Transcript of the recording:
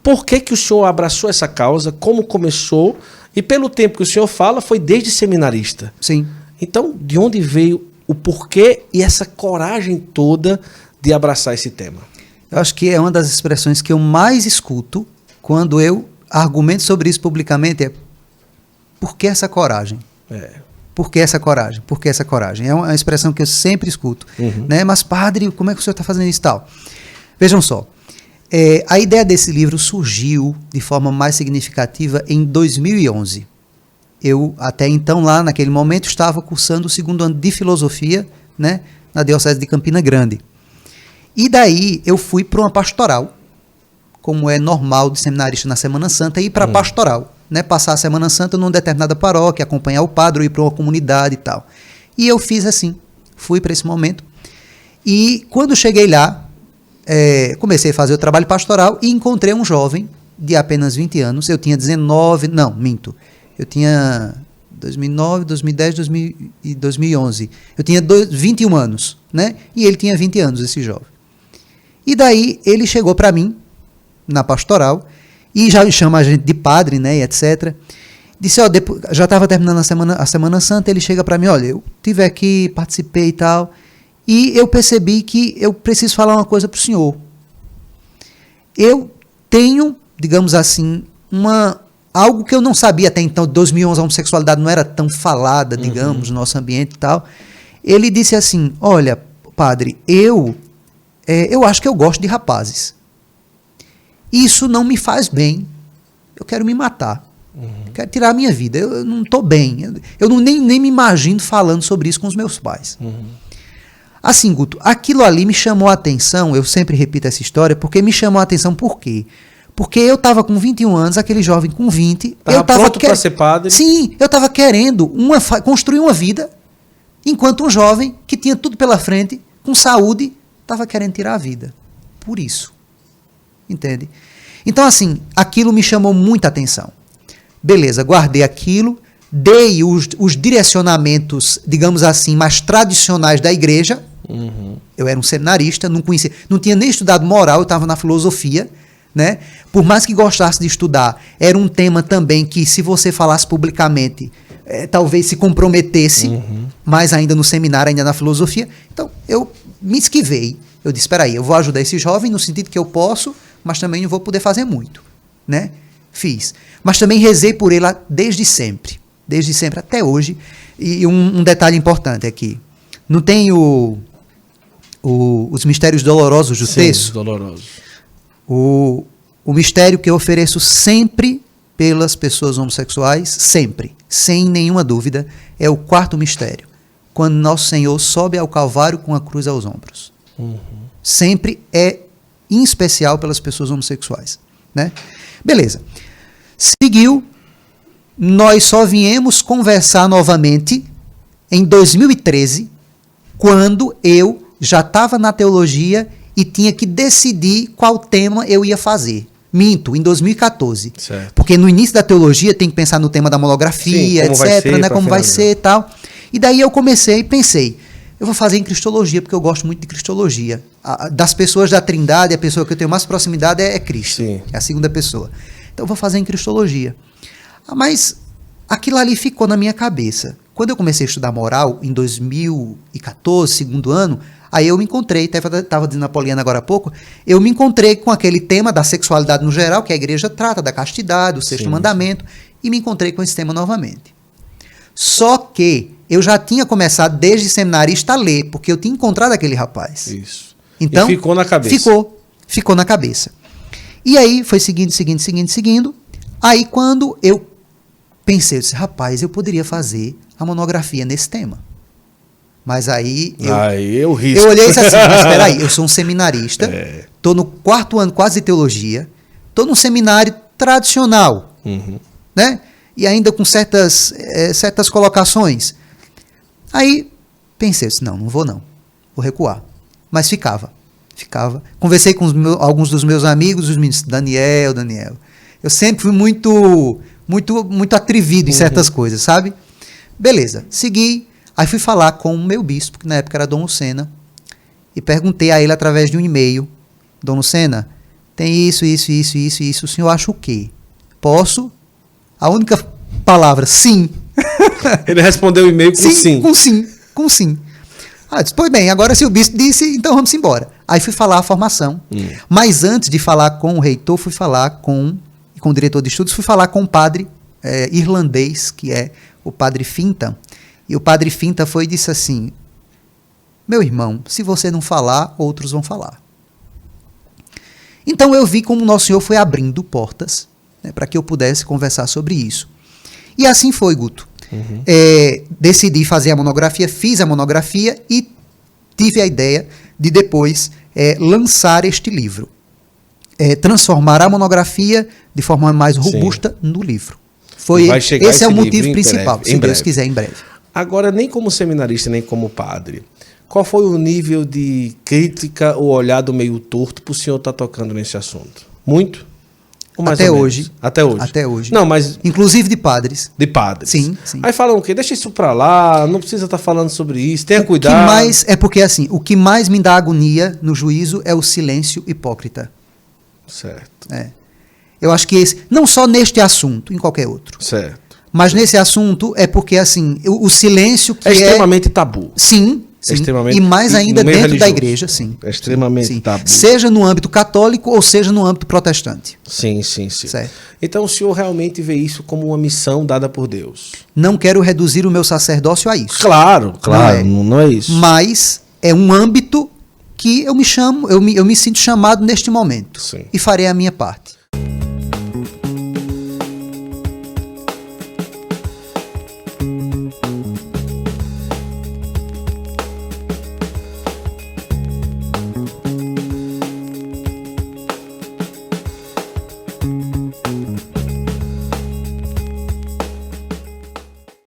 por que que o senhor abraçou essa causa, como começou, e pelo tempo que o senhor fala, foi desde seminarista. Sim. Então, de onde veio o porquê e essa coragem toda de abraçar esse tema? Eu acho que é uma das expressões que eu mais escuto quando eu argumento sobre isso publicamente, por que essa coragem? Por que essa coragem? Por que essa coragem? É uma expressão que eu sempre escuto. Né? Mas, padre, como é que o senhor está fazendo isso e tal? Vejam só, a ideia desse livro surgiu de forma mais significativa em 2011. Eu, até então, lá naquele momento, estava cursando o 2º ano de filosofia, né, na Diocese de Campina Grande. E daí eu fui para uma pastoral, como é normal de seminarista na Semana Santa, ir para a pastoral, né, passar a Semana Santa numa determinada paróquia, acompanhar o padre, ou ir para uma comunidade e tal. E eu fiz assim, fui para esse momento. E quando cheguei lá, comecei a fazer o trabalho pastoral e encontrei um jovem de apenas 20 anos. Eu tinha 19, não, minto. Eu tinha 2009, 2010, 2011. Eu tinha 21 anos, né? E ele tinha 20 anos, esse jovem. E daí ele chegou para mim, na pastoral, e já chama a gente de padre, né, e etc. Disse, ó, já estava terminando a Semana Santa, ele chega para mim, olha, eu tive aqui, participei e tal, e eu percebi que eu preciso falar uma coisa para o senhor. Eu tenho, digamos assim, algo que eu não sabia até então. 2011 a homossexualidade não era tão falada, digamos, no nosso ambiente e tal. Ele disse assim, olha, padre, eu acho que eu gosto de rapazes. Isso não me faz bem. Eu quero me matar. Quero tirar a minha vida. Eu não estou bem. Eu nem me imagino falando sobre isso com os meus pais. Assim, Guto, aquilo ali me chamou a atenção. Eu sempre repito essa história, porque me chamou a atenção. Por quê? Porque eu estava com 21 anos, aquele jovem com 20. Estava pronto para ser padre? Sim, eu estava querendo construir uma vida, enquanto um jovem que tinha tudo pela frente, com saúde, estava querendo tirar a vida. Por isso. Entende? Então, assim, aquilo me chamou muita atenção. Beleza, guardei aquilo, dei os direcionamentos, digamos assim, mais tradicionais da igreja. Eu era um seminarista, não conhecia, não tinha nem estudado moral, eu estava na filosofia, né? Por mais que gostasse de estudar, era um tema também que, se você falasse publicamente, talvez se comprometesse, mais ainda no seminário, ainda na filosofia. Então, eu me esquivei. Eu disse, espera aí, eu vou ajudar esse jovem no sentido que eu posso, mas também não vou poder fazer muito, né? Fiz. Mas também rezei por ele desde sempre até hoje. E um detalhe importante aqui, não tem os mistérios dolorosos do texto? Sim, dolorosos. O mistério que eu ofereço sempre pelas pessoas homossexuais, sempre, sem nenhuma dúvida, é o 4º mistério, quando Nosso Senhor sobe ao Calvário com a cruz aos ombros. Sempre em especial pelas pessoas homossexuais, né? Beleza. Seguiu, nós só viemos conversar novamente em 2013, quando eu já estava na teologia e tinha que decidir qual tema eu ia fazer. Minto, em 2014. Certo. Porque no início da teologia tem que pensar no tema da monografia, sim, etc, né, como vai ser e tal. E daí eu comecei e pensei, eu vou fazer em Cristologia, porque eu gosto muito de Cristologia. Das pessoas da Trindade, a pessoa que eu tenho mais proximidade é Cristo. Sim. É a segunda pessoa. Então eu vou fazer em Cristologia. Mas aquilo ali ficou na minha cabeça. Quando eu comecei a estudar moral, em 2014, 2º ano, aí eu me encontrei, estava dizendo a Poliana agora há pouco, eu me encontrei com aquele tema da sexualidade no geral, que a igreja trata, da castidade, do 6º mandamento, e me encontrei com esse tema novamente. Só que eu já tinha começado desde seminarista a ler, porque eu tinha encontrado aquele rapaz. Isso. Então, e ficou na cabeça. Ficou na cabeça. E aí foi seguindo. Aí quando eu pensei, eu disse, rapaz, eu poderia fazer a monografia nesse tema. Mas aí eu risco. Eu olhei e disse assim, mas espera aí, eu sou um seminarista, estou no 4º ano quase de teologia, estou num seminário tradicional, né? E ainda com certas colocações. Aí pensei, não vou não, vou recuar. Mas ficava. Conversei com alguns dos meus amigos, os meninos, Daniel. Eu sempre fui muito atrevido em certas coisas, sabe? Beleza, segui. Aí fui falar com o meu bispo, que na época era Dom Lucena, e perguntei a ele através de um e-mail, Dom Lucena, tem isso, o senhor acha o quê? Posso? A única palavra, sim. Ele respondeu o e-mail com sim. Com sim. Ah, disse, pois bem, agora se o bispo disse, então vamos embora. Aí fui falar a formação. Mas antes de falar com o reitor, fui falar com o diretor de estudos, fui falar com um padre irlandês, que é o padre Fintan. E o padre Fintan foi e disse assim, meu irmão, se você não falar, outros vão falar. Então eu vi como o Nosso Senhor foi abrindo portas, né, para que eu pudesse conversar sobre isso. E assim foi, Guto. Decidi fazer a monografia, fiz a monografia e tive a ideia de depois lançar este livro. Transformar a monografia de forma mais robusta no livro. Esse é o motivo principal, se Deus quiser, em breve. Agora, nem como seminarista, nem como padre, qual foi o nível de crítica ou olhado meio torto para o senhor estar tocando nesse assunto? Muito? Ou mais Até ou hoje. menos? Até hoje. Até hoje. Não, mas... Inclusive de padres. De padres. Sim. Aí falam o quê? Deixa isso para lá, não precisa estar falando sobre isso, tenha cuidado. Porque assim, o que mais me dá agonia no juízo é o silêncio hipócrita. Certo. Eu acho que não só neste assunto, em qualquer outro. Certo. Mas nesse assunto é porque, assim, o silêncio que é extremamente tabu. Sim. Extremamente, e mais ainda dentro religioso. Da igreja, sim. É extremamente tabu. Seja no âmbito católico ou seja no âmbito protestante. Sim. Certo. Então o senhor realmente vê isso como uma missão dada por Deus? Não quero reduzir o meu sacerdócio a isso. Claro, não é isso. Mas é um âmbito que eu me sinto chamado neste momento. Sim. E farei a minha parte.